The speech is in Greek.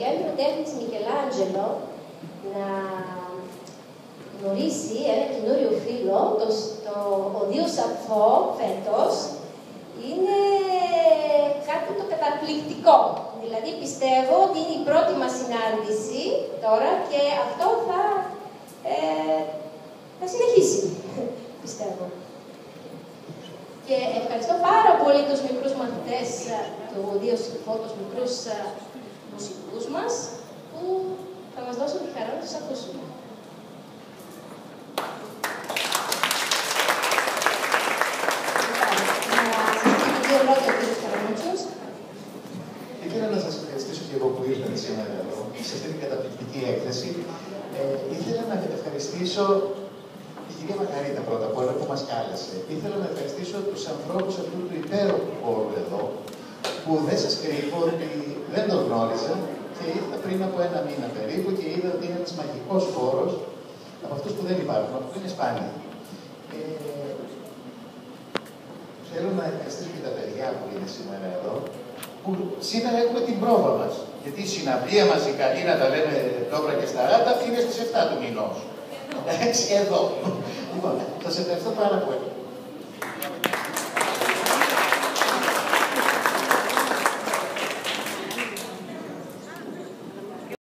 Κέντρο Τέχνης Μικελάντζελο να γνωρίσει ένα καινούριο φίλο, ο Δίο Σαφό, φέτος, είναι κάτι το καταπληκτικό. Δηλαδή πιστεύω ότι είναι η πρώτη μας συνάντηση τώρα και αυτό θα συνεχίσει, πιστεύω. Και ευχαριστώ πάρα πολύ τους μικρούς μαθητές του Δίο Σαφό, τους μικρούς μουσικούς μας, που θα μας δώσουν τη χαρά να τους ακούσουμε. Ήθελα να σας ευχαριστήσω και εγώ που ήρθατε σήμερα εδώ, σε αυτή την καταπληκτική έκθεση. Ήθελα να ευχαριστήσω την κυρία Μαργαρίτα πρώτα απ' όλα που μας κάλεσε. Ήθελα να ευχαριστήσω τους ανθρώπους αυτού του υπέροχου χώρου εδώ, που δεν σας κρύβω ότι δεν τον γνώριζα και ήρθα πριν από ένα μήνα περίπου και είδα ότι είναι ένας μαγικός χώρος από αυτούς που δεν υπάρχουν, από που είναι σπάνιοι. Θέλω να ευχαριστήσω και τα παιδιά που είναι σήμερα εδώ, που σήμερα έχουμε την πρόβα μας. Γιατί η συναυλία μας, η καλή να τα λέμε dobra και σταράτα, είναι στις 7 του μηνός. Έτσι, εδώ. Λοιπόν, σας ευχαριστώ πάρα πολύ.